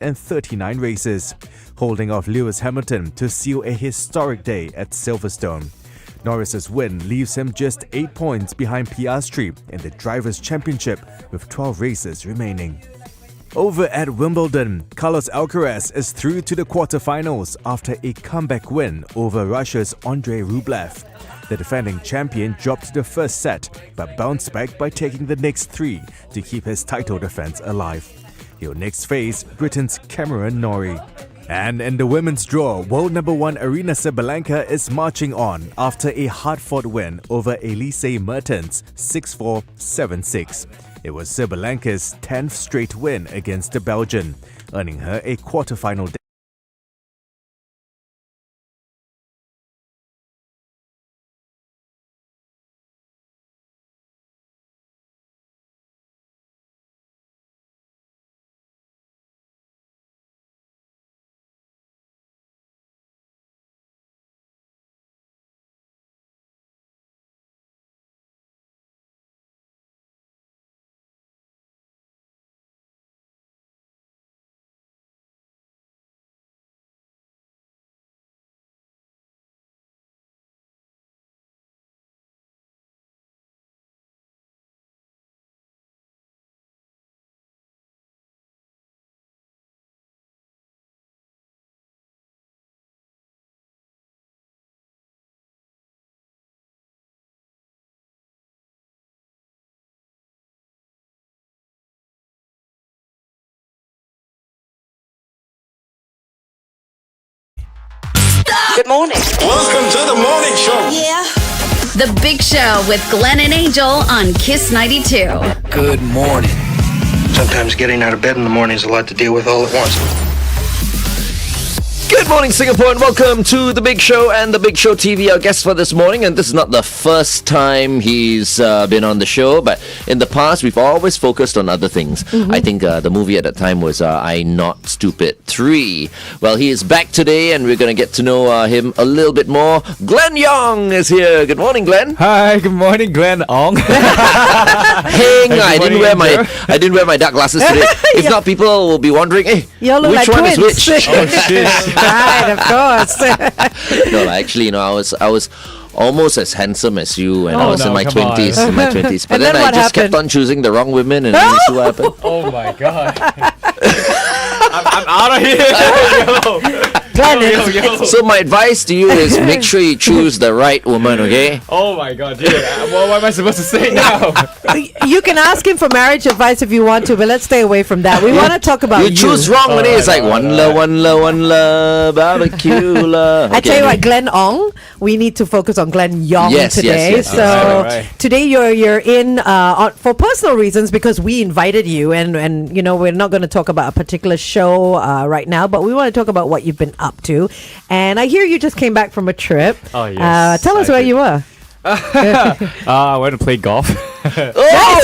39 races, holding off Lewis Hamilton to seal a historic day at Silverstone. Norris's win leaves him just 8 points behind Piastri in the Drivers' Championship with 12 races remaining. Over at Wimbledon, Carlos Alcaraz is through to the quarterfinals after a comeback win over Russia's Andrei Rublev. The defending champion dropped the first set but bounced back by taking the next 3 to keep his title defense alive. He'll next face Britain's Cameron Norrie. And in the women's draw, world number 1 Aryna Sabalenka is marching on after a hard-fought win over Elise Mertens 6-4, 7-6. It was Sabalenka's 10th straight win against the Belgian, earning her a quarterfinal. Good morning. Welcome to the morning show. Yeah. The Big Show with Glenn and Angel on Kiss 92. Good morning. Sometimes getting out of bed in the morning is a lot to deal with all at once. Good morning, Singapore, and welcome to The Big Show and The Big Show TV, our guest for this morning. And this is not the first time he's been on the show, but in the past, we've always focused on other things. I think the movie at that time was I Not Stupid 3. Well, he is back today, and we're going to get to know him a little bit more. Glenn Yong is here. Good morning, Glenn. Hi, good morning, Glenn Ong. Hey, I didn't wear my dark glasses today. If not, people will be wondering, hey, y'all look which like one twins. is which? Oh, shit. Right, of course. No, actually, I was almost as handsome as you when I Oh, was in no, my come 20s. on. In my 20s. But And then then I what just kept happened? on choosing the wrong women, and you see what happened. Oh my god. I'm out of here. Yo. So my advice to you is make sure you choose the right woman, okay? Oh my god, dude. What am I supposed to say now? You can ask him for marriage advice if you want to, but let's stay away from that. We want to talk about You choose wrong when it's like no, one no. love, barbecue love. I tell you what, Glenn Ong, we need to focus on Glenn Yong Yes, today. yes, yes. So Alright. today you're in for personal reasons because we invited you, and you know we're not going to talk about a particular show right now, but we want to talk about what you've been up to. And I hear you just came back from a trip. Oh, yes, Tell us I where did. you were. I went to play golf. Oh,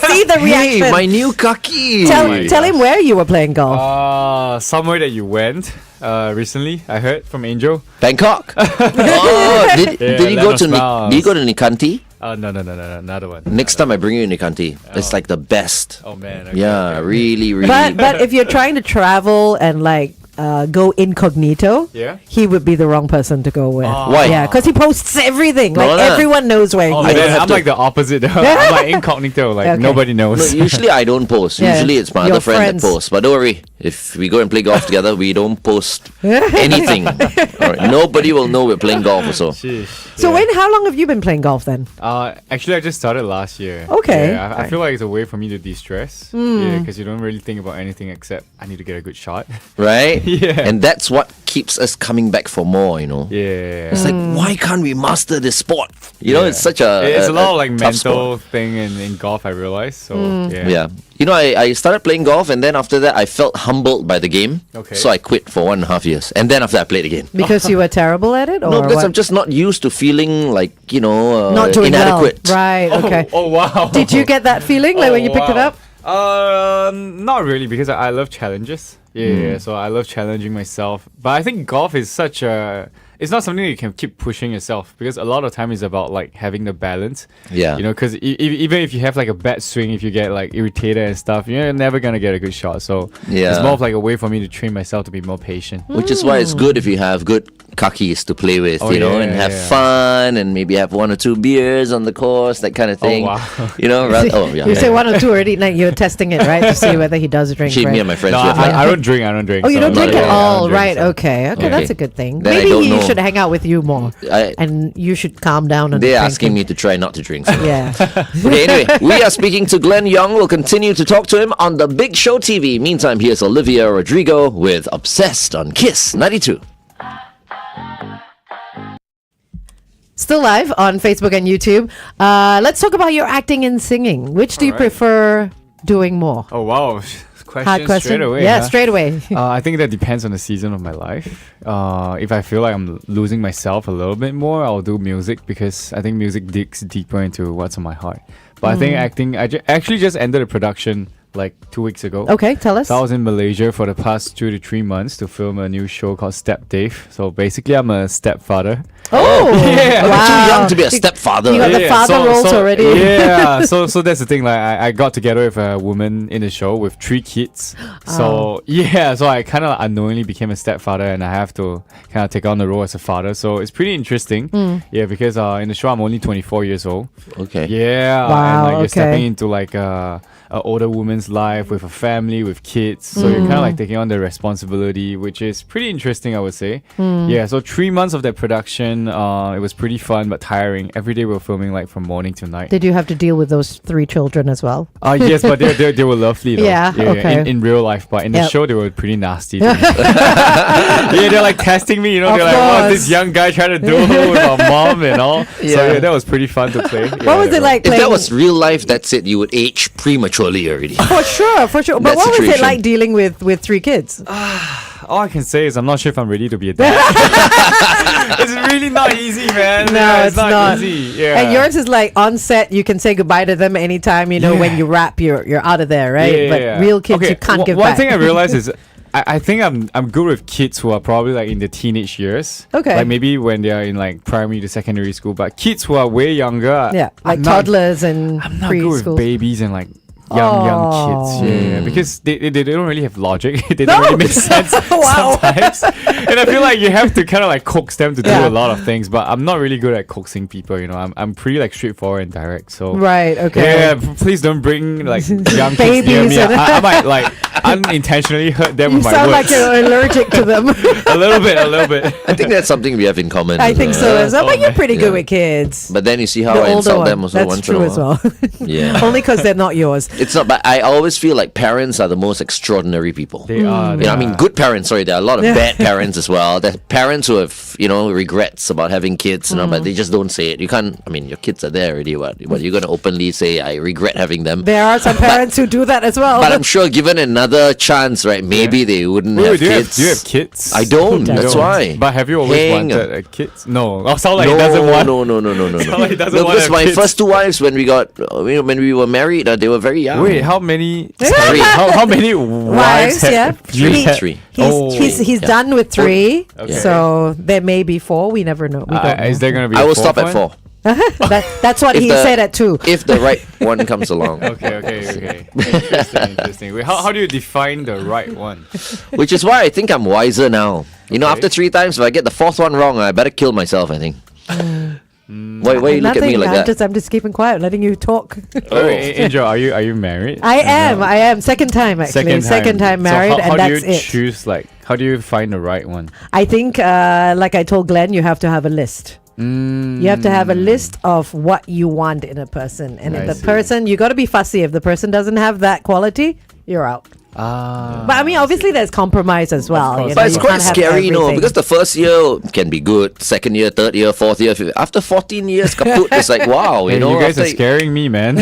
See the hey, reaction. my new kaki. Tell him where you were playing golf. Somewhere that you went recently, I heard from Angel. Bangkok. Did you Land go of to Smiles. Did you go to Nikanti? No, another one. Next time I bring you Nikanti. It's like the best. Oh man. Okay, Yeah, okay. really, really. But if you're trying to travel and like go incognito, Yeah? he would be the wrong person to go with. Why? Yeah, because he posts everything. No Like lah. everyone knows where Oh he I is. don't man, have I'm to- like the opposite. I'm like incognito, like Okay. nobody No, knows. usually I don't post. Yeah. Usually it's my Your other friend friends. that posts. But don't worry, if we go and play golf together, we don't post anything. All right. Nobody will know we're playing golf also. Sheesh. So how long have you been playing golf then? Actually, I just started last year. Okay. Yeah, I feel like it's a way for me to de-stress. Yeah, because you don't really think about anything except I need to get a good shot. Right? Yeah. And that's what keeps us coming back for more, Yeah. It's like, why can't we master this sport? You know, Yeah. it's such a It's a lot of like tough mental sport. thing in golf, I realized. So yeah. Yeah. You know, I started playing golf, and then after that, I felt humbled by the game. Okay. So I quit for 1.5 years. And then after that, I played again. Because you were terrible at it, or No, because what? I'm just not used to feeling like, not doing inadequate. well. Right. Okay. Oh wow. Did you get that feeling like when you picked it wow. up? Not really, because I love challenges. Yeah, so I love challenging myself. But I think golf is such a it's not something that you can keep pushing yourself, because a lot of time is about like having the balance. Yeah. You know, because even if you have like a bad swing, if you get like irritated and stuff, you're never gonna get a good shot. So Yeah. it's more of like a way for me to train myself to be more patient. Which is why it's good if you have good kakis to play with, Oh, you know, yeah, and have yeah. fun, and maybe have 1 or 2 beers on the course, that kind of thing. wow. You know, oh yeah. You say 1 or 2 already. Like you're testing it, right, to see whether he does drink. Actually, right? me and my friends. No, we have like, I don't drink. I don't drink. Oh, you so don't I'm drink not- at yeah, I all, don't drink, right? so- Okay, Okay. that's a good thing. Then I Maybe don't he know. should hang out with you more, and you should calm down. On they're drinking. asking me to try not to drink. So. Yeah. Okay, anyway, we are speaking to Glenn Yong. We'll continue to talk to him on The Big Show TV. Meantime, here's Olivia Rodrigo with Obsessed on Kiss 92. Still live on Facebook and YouTube. Let's talk about your acting and singing. Which do you Alright. prefer doing more? Oh wow. Hard Question question. straight away. Yeah, huh? straight away. I think that depends on the season of my life. If I feel like I'm losing myself a little bit more, I'll do music, because I think music digs deeper into what's on my heart. But I think acting, actually just ended a production like 2 weeks ago. Okay, tell us. So I was in Malaysia for the past 2 to 3 months to film a new show called Step Dave. So basically, I'm a stepfather. Oh, Yeah. You're wow. too young to be a stepfather. You got the father roles already. Yeah, so that's the thing. Like, I got together with a woman in the show with 3 kids. So yeah, so I kind of unknowingly became a stepfather, and I have to kind of take on the role as a father. So it's pretty interesting. Yeah, because in the show I'm only 24 years old. Okay. Yeah, Wow, and like you're okay. stepping into like a older woman's life with a family, with kids. So you're kind of like taking on the responsibility, which is pretty interesting, I would say. Yeah, so 3 months of that production, it was pretty fun but tiring. Every day we were filming like from morning to night. Did you have to deal with those 3 children as well? Yes, but they were lovely though. Yeah, okay. in real life, but in the Yep. show they were pretty nasty. To me. Yeah, they're like testing me, you know, Of they're like, what's course. this young guy trying to do with our mom and all. So yeah, that was pretty fun to play. What was it like If playing? that was real life, that's it. You would age prematurely already. For sure. But That what was it situation. like dealing with 3 kids? All I can say is I'm not sure if I'm ready to be a dad. It's really not easy, man. No, Yeah, it's not. easy. Yeah. And yours is like on set, you can say goodbye to them anytime, you know, when you wrap, you're out of there, right? But real kids, Okay, you can't give one back. thing I realized is I think I'm good with kids who are probably like in the teenage years. Okay. Like maybe when they are in like primary to secondary school, but kids who are way younger. Yeah, like I'm not- toddlers and I'm not good with preschool. babies and like young kids. Yeah, because they don't really have logic. They don't No. really make sense Wow. sometimes. And I feel like you have to kind of like coax them to do Yeah. a lot of things. But I'm not really good at coaxing people. You know, I'm pretty like straightforward and direct. So Right, okay. yeah, please don't bring like young kids near Babies me. and- I might like unintentionally hurt them You with my sound like words. you're allergic to them. a little bit. I think that's something we have in common. I think so as well. But Oh, you're man. pretty Yeah. good with kids. But then you see how The I older insult one. them also That's once true in a as while. well. Yeah. Only because they're not yours. It's not, but I always feel like parents are the most extraordinary people. They are. You know, I mean, good parents. Sorry, there are a lot of bad parents as well. There are parents who have, you know, regrets about having kids, you know, but they just don't say it. You can't. I mean, your kids are there already. What you're going to openly say? I regret having them. There are some parents who do that as well. But I'm sure, given another chance, right? Maybe they wouldn't Wait, have do kids. you have kids? I don't. You That's don't. why. But have you always Hang wanted on. kids? No. Oh, sound like no, he doesn't want. no, no, no, no, no, Sound like he doesn't no. want to Because have my kids. first 2 wives, when we got, when we were married, they were very young. Wait, how many? Three. How many Wives, wives? yeah. Three. He- Three. He's Yeah. done with 3, Okay. so there may be 4. We never know. We don't know. Is there gonna be? I a will fourth stop at one? 4 That's what If he the- said at 2. if the right one comes along. Okay. Interesting. Wait, how do you define the right one? Which is why I think I'm wiser now. You know, Okay. after 3 times, if I get the 4th one wrong, I better kill myself, I think. Why you look at me like that? I'm just keeping quiet, letting you talk. Angel, are you married? I am. Second time actually. Second time married, so how and do that's you it. choose? Like, how do you find the right one? I think, like I told Glenn, you have to have a list. You have to have a list of what you want in a person, and I if the see. person, you got to be fussy. If the person doesn't have that quality, you're out. But I mean, obviously, there's compromise as well. course. You know, But it's you quite can't have scary, you know, everything. because the first year can be good, second year, third year, fourth year. After 14 years, kaput, it's like, wow, you Hey, know. you guys are after- scaring me, man.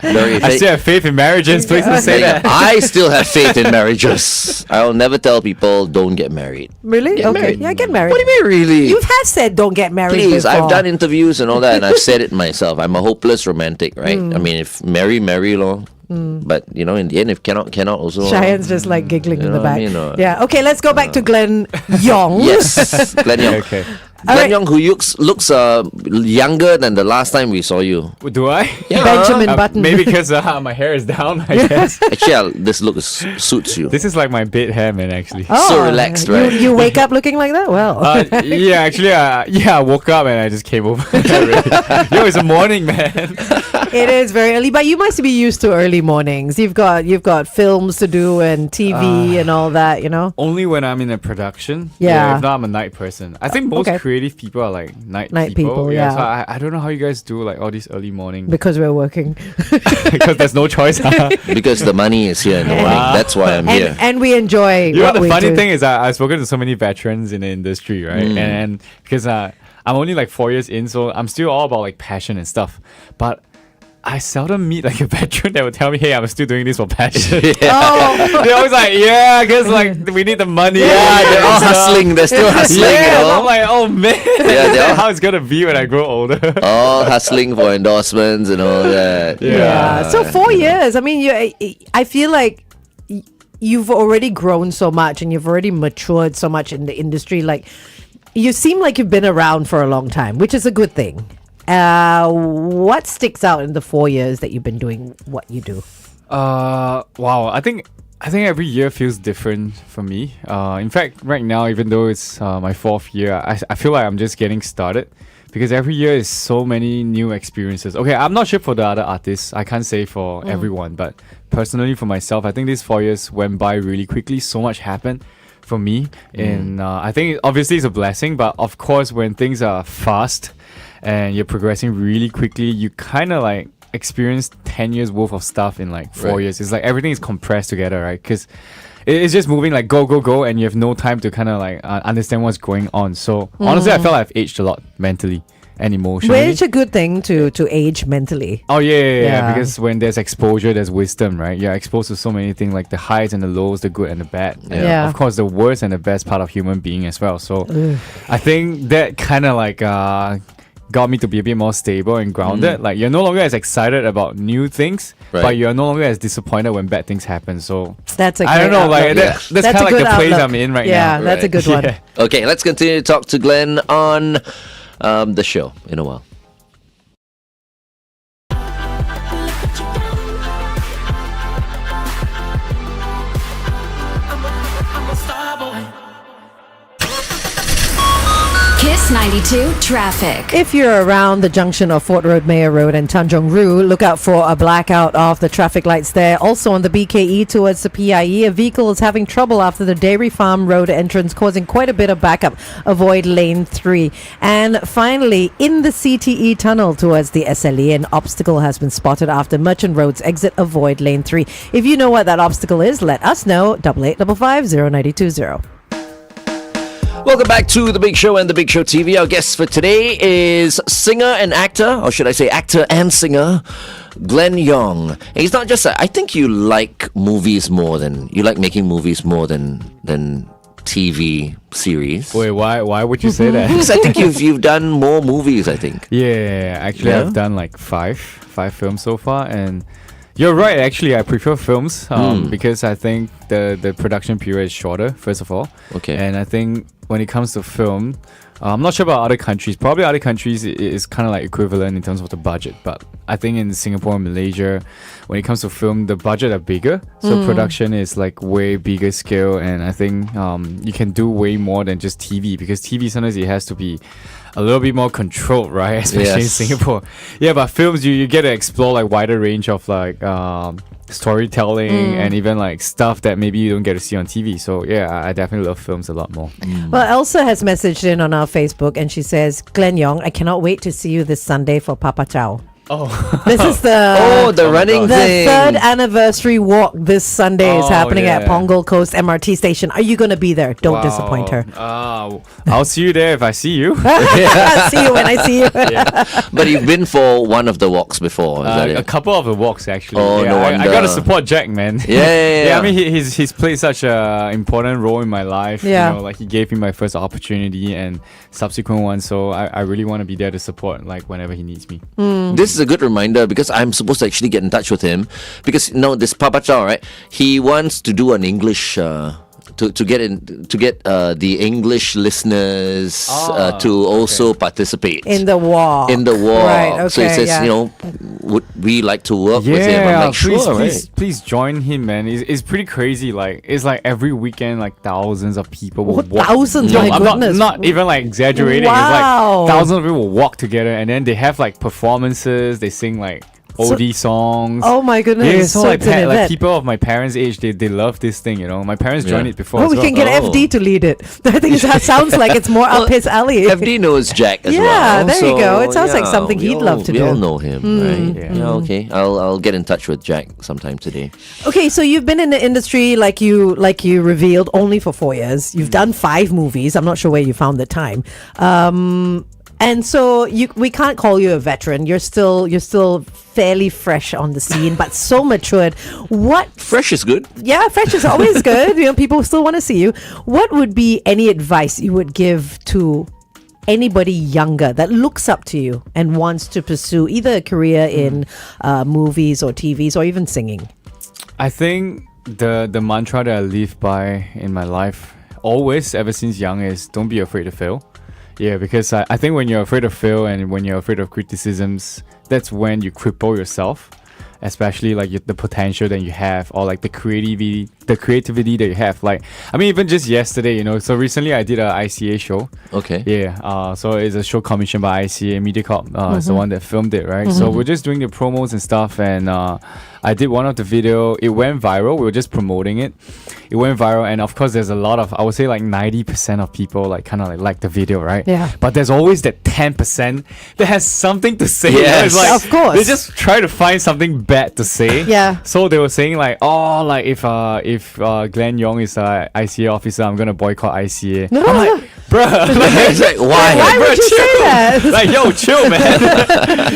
Very- I still have faith in marriages. Please don't say that. I still have faith in marriages. I'll never tell people don't get married. Really? Get Okay, married. yeah, get married. What do you mean, really? You have said don't get married. Please, I've before. done interviews and all that, and I've said it myself. I'm a hopeless romantic, right? I mean, if marry, lor. But in the end, if cannot also. Cheyenne's just like giggling in the know what back. I mean, or- Yeah. Okay, let's go back to Glenn Yong. Yes, Glenn Yong. Okay. Glenn Alright. Yong, who looks younger than the last time we saw you. Do I? Benjamin Button. Maybe because my hair is down, I guess. Actually, this look suits you. This is like my bed hair, man, actually. Oh, so relaxed, right? You wake up looking like that? Well. Yeah, actually, I woke up and I just came over. Yo, it's a morning, man. It is very early, but you must be used to early mornings. You've got films to do and TV and all that, Only when I'm in a production. Yeah. If not, I'm a night person. I think most okay. creative people are like night people, yeah. So I don't know how you guys do like all these early morning Because we're working. because there's no choice. Because the money is here in the morning. That's why I'm here. And we enjoy You know what the we funny do. thing is I've spoken to so many veterans in the industry, right? And because I'm only like 4 years in, so I'm still all about like passion and stuff. But I seldom meet like a veteran that would tell me, "Hey, I'm still doing this for passion." Oh, They're always like, "Yeah, because like we need the money." Yeah, they're all hustling. They're still hustling, Yeah, you know. I'm like, "Oh man, Yeah, they're all- how it's gonna be when I grow older." All hustling for endorsements and all that. yeah. So 4 years. I mean, I feel like you've already grown so much and you've already matured so much in the industry. Like, you seem like you've been around for a long time, which is a good thing. What sticks out in the 4 years that you've been doing what you do? Wow. I think every year feels different for me. In fact, right now, even though it's my 4th year, I feel like I'm just getting started because every year is so many new experiences. Okay, I'm not sure for the other artists. I can't say for everyone, but personally for myself, I think these 4 years went by really quickly. So much happened for me, and I think obviously it's a blessing. But of course, when things are fast and you're progressing really quickly, you kind of like experience 10 years worth of stuff in like 4 Right. years. It's like everything is compressed together, right? Because it's just moving like go, and you have no time to kind of like understand what's going on. So honestly, I felt like I've aged a lot mentally and emotionally. Which a good thing to age mentally. Oh yeah, Yeah. because when there's exposure, there's wisdom, right? You're exposed to so many things like the highs and the lows, the good and the bad. And Yeah. of course, the worst and the best part of human being as well. So I think that kind of like got me to be a bit more stable and grounded. Like you're no longer as excited about new things, Right. but you're no longer as disappointed when bad things happen. So That's a I don't great know, like outlook. that's That's kind a of like good the place outlook. I'm in right Yeah, now. that's a Right. good one. Yeah. Okay, let's continue to talk to Glenn on the show in a while. Kiss 92 traffic. If you're around the junction of Fort Road, Mayor Road and Tanjong Roo, look out for a blackout of the traffic lights there. Also on the BKE towards the PIE, a vehicle is having trouble after the Dairy Farm Road entrance, causing quite a bit of backup. Avoid lane 3. And finally, in the CTE tunnel towards the SLE, an obstacle has been spotted after Merchant Road's exit. Avoid lane 3. If you know what that obstacle is, let us know. 8855 0920. Welcome back to The Big Show and The Big Show TV. Our guest for today is singer and actor, or should I say actor and singer, Glenn Yong. And he's not just I think you like movies more than, you like making movies more than TV series. Wait, why would you say that? Because I think you've done more movies, I think. Yeah, actually, Yeah? I've done like five films so far, and you're right. Actually, I prefer films because I think the production period is shorter. First of all, Okay. and I think when it comes to film, I'm not sure about other countries. Probably other countries is kind of like equivalent in terms of the budget, but I think in Singapore and Malaysia, when it comes to film, the budget are bigger, so production is like way bigger scale, and I think you can do way more than just TV, because TV sometimes it has to be a little bit more controlled, right? Especially in Yes. Singapore. Yeah, but films you get to explore like wider range of like storytelling and even like stuff that maybe you don't get to see on TV. So yeah, I definitely love films a lot more. Well, Elsa has messaged in on our Facebook and she says, Glenn Yong, I cannot wait to see you this Sunday for Papa Chow. Oh, This is the The running the thing. third anniversary walk this Sunday is Oh, happening at yeah. Punggol Coast MRT station. Are you going to be there? Don't disappoint her. I'll see you there if I see you. See you when I see you. But you've been for one of the walks before, is that A it? couple of the walks actually. Oh, yeah, no I wonder. gotta support Jack, man. Yeah. I mean, he's played such a important role in my life. Yeah. You know, like he gave me my first opportunity and subsequent ones. So I really want to be there to support, like whenever he needs me. This is a good reminder because I'm supposed to actually get in touch with him because this Papa Chow, right? He wants to do an English. To get the English listeners to also participate in the walk. Right, okay, so he says, yeah. Would we like to work with him? I'm like, sure, please join him, man. It's pretty crazy. Like it's like every weekend, like thousands of people will walk. Thousands, No, my I'm goodness. not even like exaggerating. Wow. It's like thousands of people will walk together, and then they have like performances. They sing like oldie songs. Oh my goodness. Yeah, so like, it's an like event. people of my parents' age, they love this thing, My parents joined it before. Oh, as we well. can get FD to lead it. I think that sounds like it's more up his alley. FD knows Jack as well. Yeah, there you go. It sounds like something he'd love to we do. all know him, right? Yeah. Okay. I'll get in touch with Jack sometime today. Okay, so you've been in the industry like you revealed only for 4 years. You've done 5 movies. I'm not sure where you found the time. And so we can't call you a veteran. You're still fairly fresh on the scene, but so matured. Fresh is good. Yeah, fresh is always good. People still want to see you. What would be any advice you would give to anybody younger that looks up to you and wants to pursue either a career in movies or TVs or even singing? I think the mantra that I live by in my life always, ever since young, is don't be afraid to fail. Yeah, because I think when you're afraid of fail and when you're afraid of criticisms, that's when you cripple yourself, especially like the potential that you have or like the creativity that you have. Like, I mean, even just yesterday, so recently I did a ICA show. Okay. Yeah, so it's a show commissioned by ICA MediaCorp. It's the one that filmed it, right? So we're just doing the promos and stuff, and I did one of the video. It went viral. We were just promoting it. It went viral, and of course, there's a lot of, I would say like 90% of people like the video, right? Yeah. But there's always that 10% that has something to say. Yes. It's like, Of course. They just try to find something bad to say. Yeah. So they were saying like, if Glenn Yong is a ICA officer, I'm gonna boycott ICA. I'm like, bruh, It's like, why? Why would you say that? like, yo, chill, man.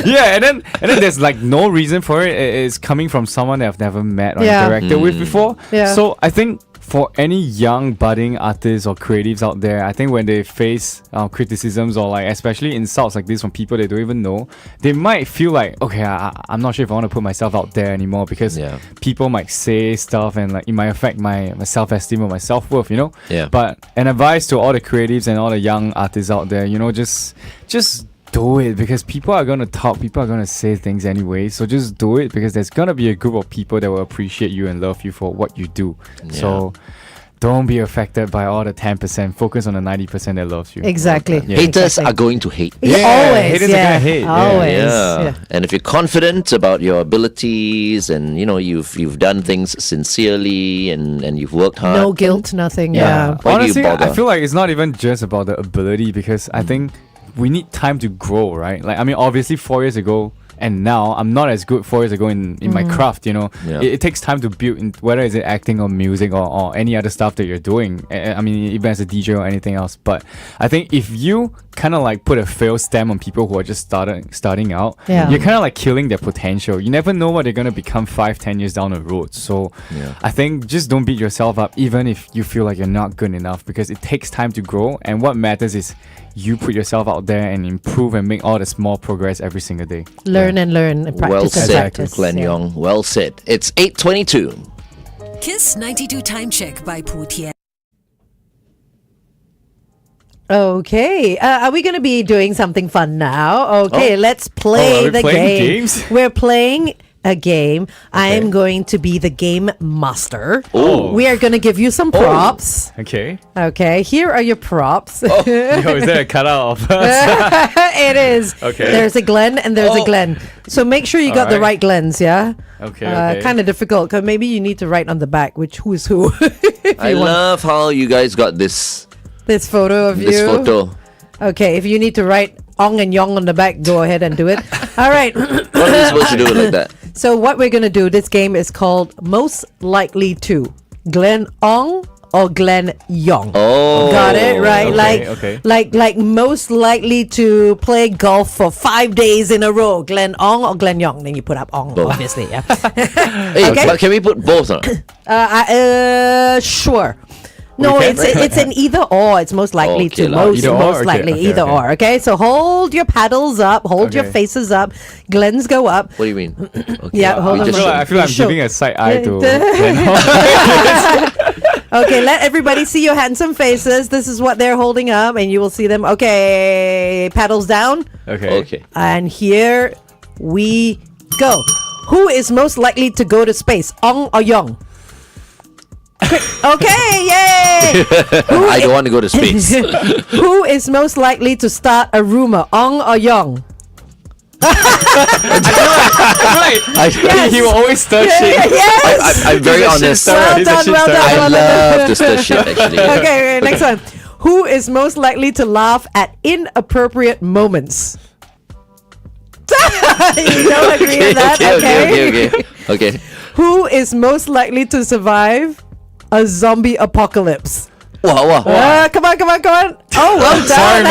Yeah, and then there's like no reason for it. It's coming from someone that I've never met or Yeah. interacted with before. Yeah. So I think for any young budding artists or creatives out there, I think when they face criticisms or like especially insults like this from people they don't even know, they might feel like, okay, I'm not sure if I want to put myself out there anymore because people might say stuff and like it might affect my self-esteem or my self-worth, Yeah. But an advice to all the creatives and all the young artists out there, just do it, because people are going to talk, people are going to say things anyway, so just do it, because there's going to be a group of people that will appreciate you and love you for what you do. So don't be affected by all the 10%. Focus on the 90% that loves you. Exactly. Yeah. Haters are going to hate. Always. haters are gonna hate. Always. Yeah. And if you're confident about your abilities and you've done things sincerely and you've worked hard. No guilt, nothing. Yeah. Why do you Honestly, bother? I feel like it's not even just about the ability, because I think we need time to grow, right? Like, I mean, obviously 4 years ago and now I'm not as good 4 years ago in my craft, It takes time to build in, whether it's acting or music or any other stuff that you're doing. I mean, even as a DJ or anything else. But I think if you kind of like put a fail stamp on people who are just starting out, you're kind of like killing their potential. You never know what they're going to become 5-10 years down the road. So I think just don't beat yourself up even if you feel like you're not good enough, because it takes time to grow, and what matters is you put yourself out there and improve and make all the small progress every single day. Learn and learn and practice Well and said, practice. Glenn Yong. Well said. It's 8:22. Kiss 92 Time Check by Pu Tian. Okay, are we going to be doing something fun now? Okay, let's are play we the playing game. games? We're playing a game. I am going to be the game master. Oh. We are going to give you some props. Okay. Okay, here are your props. Yo, is there a cutout of us? It is. Okay. There's a Glenn and there's a Glenn. So make sure you got the Alright. right Glens, yeah? Okay. Kind of difficult, because maybe you need to write on the back who is who. if I you want love how you guys got this this photo of you. photo. Okay, if you need to write Ong and Yong on the back, go ahead and do it. All right. What are we supposed to do it like that? So what we're going to do, this game is called Most Likely To. Glenn Ong or Glenn Yong. Oh. Got it, right? Okay, Like most likely to play golf for 5 days in a row. Glenn Ong or Glenn Yong. Then you put up Ong, Both. obviously. Yeah. Hey, but can we put both on? Sure. No, We can? it's an either or. It's most likely Okay to. lah. Most, Either or? most Okay, likely okay, either okay. or. Okay, so hold your paddles up, hold your Okay. faces up. Glenn's go up. What do you mean? Okay. Yeah, hold We on. just I feel like I'm Show. giving a side eye Yeah. to. Okay, let everybody see your handsome faces. This is what they're holding up, and you will see them. Okay, paddles down. Okay. And here we go. Who is most likely to go to space? Ong or Yong? Okay, yay! I don't want to go to space. Who is most likely to start a rumor? Ong or Yong? Right. He will always stir shit. Yes! I'm very honest. Well He's a done, shit well stirrer. done, I well done. love to stir shit, actually. Okay, next one. Who is most likely to laugh at inappropriate moments? You don't agree with that? Okay. Who is most likely to survive a zombie apocalypse? Wow. Come on. Oh, well done.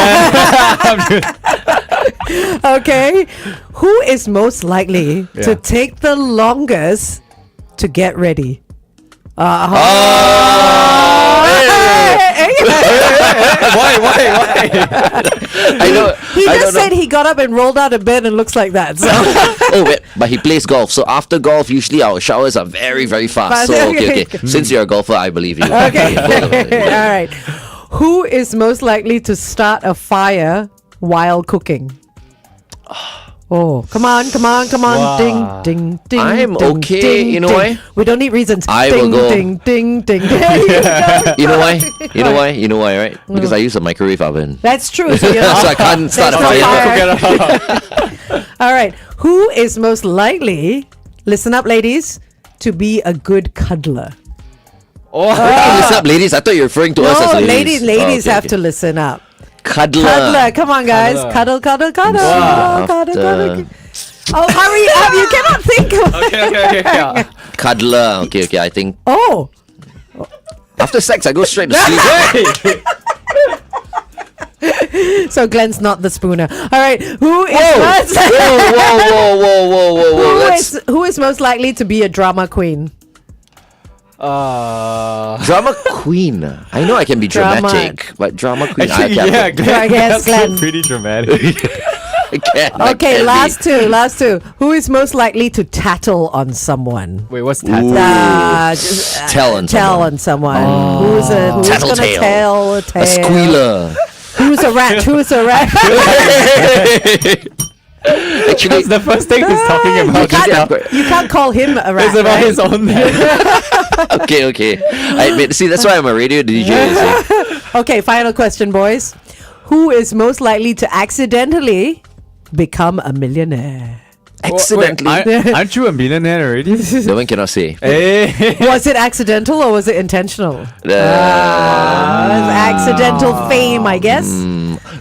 Okay. Who is most likely to Yeah. take the longest to get ready? Why? I know. He I just don't said know. he got up and rolled out of bed and looks like that. So Oh wait, but he plays golf. So after golf, usually our showers are very, very fast. So okay. Since you're a golfer, I believe you. okay. All right. Who is most likely to start a fire while cooking? Oh, come on. Wow. Ding. I'm ding, okay, ding, you know ding. why? We don't need reasons. I ding, will go. Ding. There you go. You know why? You know why, right? Because I use a microwave oven. That's true. So, you're So I can't start a There's no fire. fire. All right. Who is most likely, listen up, ladies, to be a good cuddler? Listen up, ladies. I thought you were referring to us as No, ladies. ladies Oh, okay, have okay. to listen up. Cuddler. Cuddler. Come on, guys. Cuddler. Cuddle. Wow. Cuddle. Oh, hurry up. You cannot think of Okay. Cuddler. Okay. I think Oh. after sex, I go straight to sleep. So Glenn's not the spooner. All right. Who is Whoa. who is most likely to be a drama queen? Drama queen. I know I can be Drama. dramatic, but drama queen. Actually, I yeah, can't. Glenn, Yes, that's Glenn. pretty dramatic. I Okay, can't last two. Who is most likely to tattle on someone? Wait, what's that? Tell on someone. someone. Who's gonna Tattletale. tell a A tale? squealer. Who's a rat? Actually, That's the first thing he's talking about. You can't call him a rat. It's about right? his own man. okay. See, that's why I'm a radio DJ. You see. Okay, final question, boys. Who is most likely to accidentally become a millionaire? Accidentally. Wait, aren't you a millionaire already? No one cannot say. Hey. Was it accidental or was it intentional? It was accidental fame, I guess.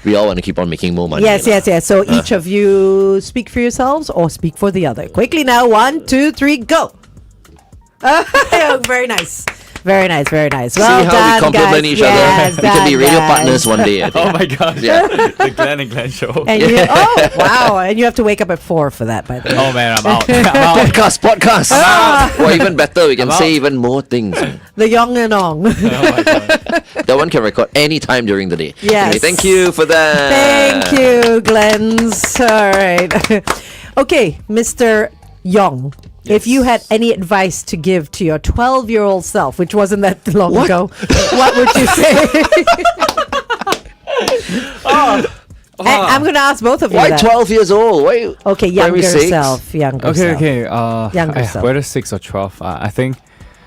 We all want to keep on making more money. Yes. So each of you speak for yourselves or speak for the other. Quickly now, 1, 2, 3, go. Very nice. Well See done, how we complement guys. each Yes, other. We can be done, radio guys. partners one day. I think. Oh my gosh. Yeah. The Glenn and Glenn show. And you, oh wow! And you have to wake up at 4 for that, by the way. Oh man, I'm out. I'm out. Podcast. Or even better, we can I'm say out. even more things. The Yong and Ong. Oh my god. That one can record any time during the day. Yes. Anyway, thank you for that. Thank you, Glens. All right. Okay, Mr. Yong. If you had any advice to give to your 12-year-old self, which wasn't that long ago, what would you say? I'm going to ask both of you Why that. 12 years old? Why? Okay, why are we younger six? self. Younger self. Okay. Younger self. Whether 6 or 12, I think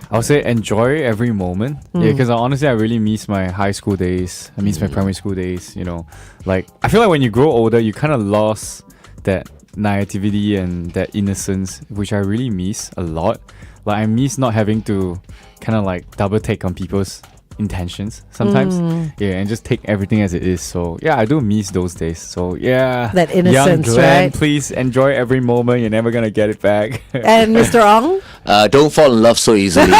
I would say enjoy every moment. Yeah, because honestly, I really miss my high school days. I miss my primary school days. You know, like I feel like when you grow older, you kind of lost that naivety and that innocence, which I really miss a lot. Like I miss not having to kind of like double take on people's intentions sometimes. Yeah, and just take everything as it is. So yeah, I do miss those days. So yeah, That young innocence, Glenn, right? please enjoy every moment. You're never gonna get it back. And Mr. Ong? Don't fall in love so easily.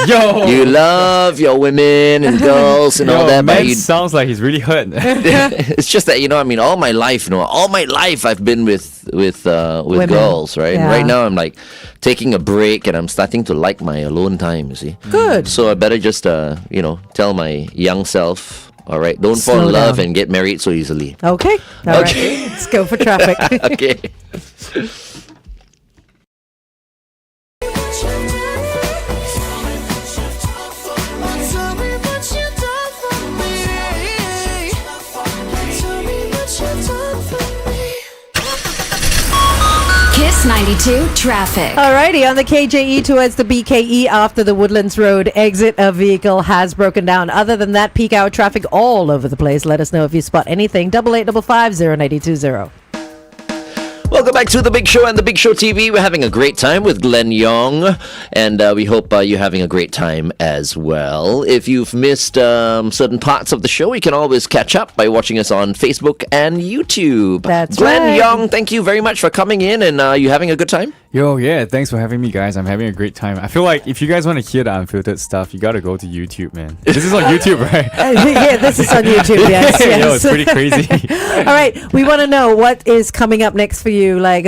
Yo, You love your women and girls and all that, but man you, sounds like he's really hurt. it's just that all my life, I've been with Women. girls, right? And Yeah. right now, I'm like taking a break and I'm starting to like my alone time. You see, Good. so I better just tell my young self, all right, don't fall Slow in love down. and get married so easily. Okay. All right. Okay. Let's go for traffic. Okay. Kiss 92 traffic. Alrighty, on the KJE towards the BKE after the Woodlands Road exit, a vehicle has broken down. Other than that, peak hour traffic all over the place. Let us know if you spot anything. 8855 Welcome back to The Big Show and The Big Show TV. We're having a great time with Glenn Yong, and we hope you're having a great time as well. If you've missed certain parts of the show, you can always catch up by watching us on Facebook and YouTube. That's Glenn right. Yong, thank you very much for coming in, and you having a good time? Yo, yeah, thanks for having me, guys. I'm having a great time. I feel like if you guys want to hear the unfiltered stuff, you gotta go to YouTube, man. This is on YouTube, right? Yeah, this is on YouTube. Yes, yes. Yo, it's pretty crazy. All right, we want to know what is coming up next for you. Like,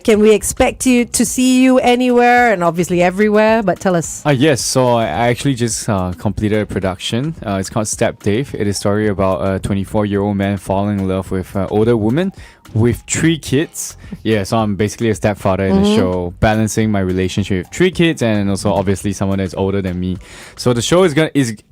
can we expect you to see you anywhere and obviously everywhere? But tell us. Yes, so I actually just completed a production. It's called Step Dave. It is a story about a 24-year-old man falling in love with an older woman with 3 kids. Yeah, so I'm basically a stepfather in the show, balancing my relationship with 3 kids and also obviously someone that's older than me. So the show is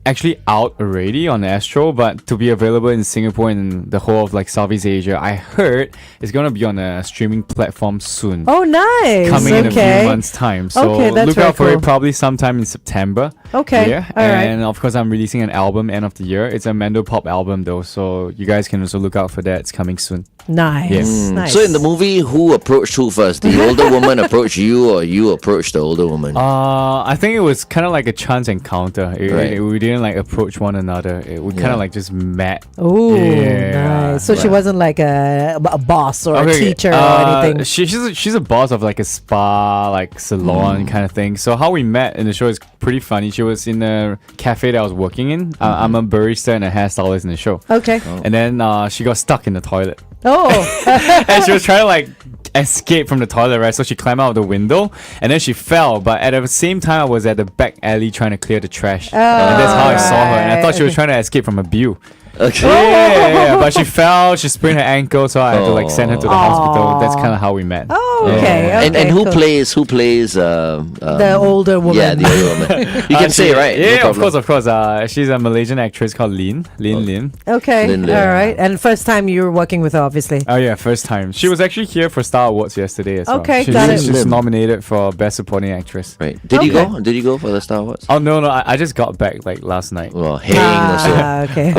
actually out already on Astro, but to be available in Singapore and the whole of like Southeast Asia, I heard it's gonna be on a streaming platform soon. Oh, nice. Coming in a Okay. few months' time. So Okay, that's look very out for cool. it probably sometime in September. Okay, Yeah. all right. And of course, I'm releasing an album end of the year. It's a Mando Pop album though, so you guys can also look out for that. It's coming soon. Nice. Yes. Nice. So in the movie, who approached who first? The older woman approached you, or you approached the older woman? I think it was kind of like a chance encounter. Right. We didn't like approach one another. We kind of like just met. Oh, Yeah. nice. So she wasn't like a boss or a Okay, teacher or anything. She's a boss of like a spa, like salon kind of thing. So how we met in the show is pretty funny. She was in a cafe that I was working in. I'm a barista and a hairstylist in the show. Okay. And then she got stuck in the toilet. Oh, And she was trying to like escape from the toilet, right? So she climbed out of the window and then she fell. But at the same time, I was at the back alley trying to clear the trash. And that's how I saw her. And I thought she was trying to escape from a bill. Okay. Yeah. But she fell, she sprained her ankle, so I had to like send her to the hospital. That's kind of how we met. oh, okay. Yeah. And okay, who cool. plays the older woman? Yeah, the older woman. You can say, right? No Yeah, of problem. course. She's a Malaysian actress called Lin. Okay, Lin. all right. And first time you were working with her, obviously. Oh yeah, first time. She was actually here for Star Awards yesterday as well. Okay, She's got it. She's nominated for Best Supporting Actress. Right. Did you Okay. go? Did you go for the Star Wars? Oh no, I just got back like last night. Well, hang also. Okay.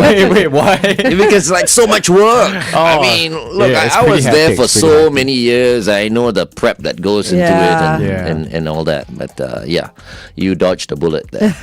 Wait, why? Because like so much work. I mean, look, yeah, it's I was pretty there hectic, for it's so pretty hectic. many years. I know the prep that goes into Yeah. it Yeah. and all that. But yeah, you dodged a bullet there.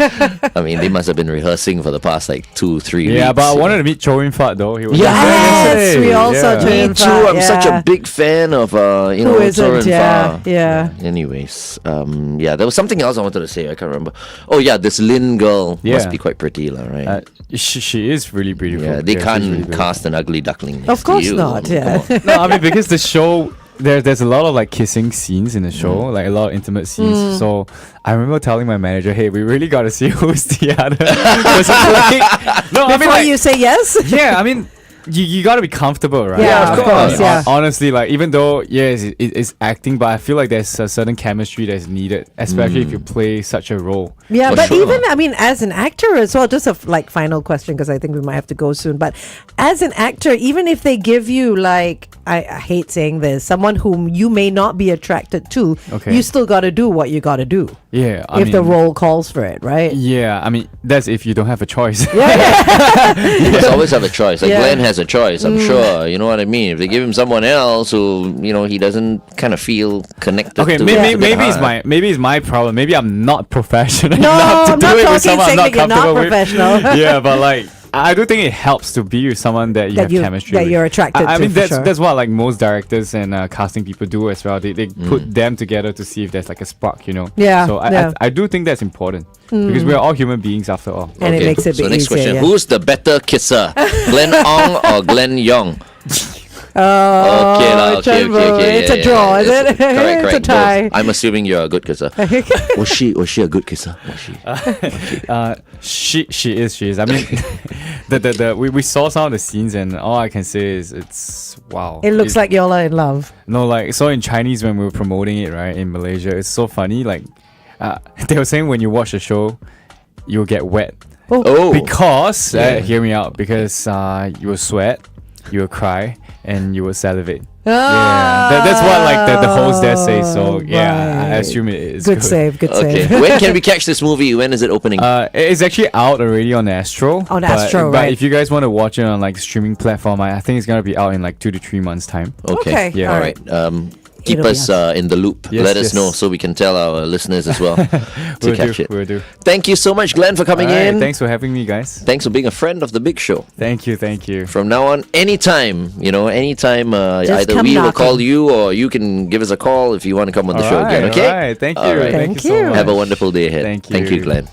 I mean, they must have been rehearsing for the past like 2-3 weeks. Yeah, but I wanted to meet Cho In Fat though. He was Yeah. there Yes, yesterday. we all saw Yeah. Cho Me In too. Fat, I'm such yeah. a big fan of Who Cho isn't? In Yeah, Fat. yeah. Anyways, yeah, there was something else I wanted to say. I can't remember. Oh yeah, this Lin girl must Yeah. be quite pretty, right? She is really beautiful. yeah, they she's can't really beautiful. cast an ugly duckling. Of next to course you. not. Come Yeah. on. No, I mean because the show there's a lot of like kissing scenes in the show, like a lot of intimate scenes. So I remember telling my manager, "Hey, we really got to see who's the other." person playing." No, I mean Before like, you say yes. yeah, I mean. You got to be comfortable, right? Yeah, of course, yeah. Honestly, like even though yes, it's acting, but I feel like there's a certain chemistry that's needed, especially if you play such a role. Yeah, For but sure. even I mean, as an actor as well. Just a like final question because I think we might have to go soon. But as an actor, even if they give you like I hate saying this, someone whom you may not be attracted to, Okay. you still got to do what you got to do Yeah, if the role calls for it, right? Yeah, I mean that's if you don't have a choice. You must always have a choice. Like Yeah. Glenn has a choice, I'm sure. You know what I mean? If they give him someone else who, he doesn't kind of feel connected Okay, to maybe it's my problem. Maybe I'm not professional No, enough to I'm do not it with talking someone saying I'm that not you're not comfortable with. professional. Yeah, but like I do think it helps to be with someone that you That have you- chemistry that with. you're attracted I to, mean for that's sure. that's what like most directors and casting people do as well. They put them together to see if there's like a spark, Yeah, So yeah. I do think that's important because we're all human beings after all. And it makes it So be next easier, question. yeah. Who's the better kisser? Glenn Ong or Glenn Yong? Oh, Okay, Chandler, it's a draw, is it? Correct. It's a Both. tie. I'm assuming you're a good kisser. Was she a good kisser? She is. I mean, we saw some of the scenes, and all I can say is it's wow. It looks like y'all are in love. No, like, so in Chinese when we were promoting it, right, in Malaysia, it's so funny. Like, they were saying when you watch the show, you'll get wet. Oh, Because, hear me out, because you will sweat, you will cry, and you will salivate. Yeah, that's what like the host there says. So yeah, I Right. assume it is Good save, good okay. save. When can we catch this movie? When is it opening? It's actually out already on Astro. On but, Astro, but right. if you guys want to watch it on like streaming platform, I think it's gonna be out in like 2 to 3 months time. Okay, Yeah. all All right. right. Keep It'll be us in the loop. Yes, Let us yes. know so we can tell our listeners as well to We'll catch do, it. we'll do. Thank you so much, Glenn, for coming Alright, in. thanks for having me, guys. Thanks for being a friend of the Big Show. Thank you. From now on, anytime, anytime, either come we will knocking. call you or you can give us a call if you want to come on the show again, okay? Alright, thank you. All right. Thank you so Thank you. much. Have a wonderful day ahead. Thank Thank you, you. Glenn.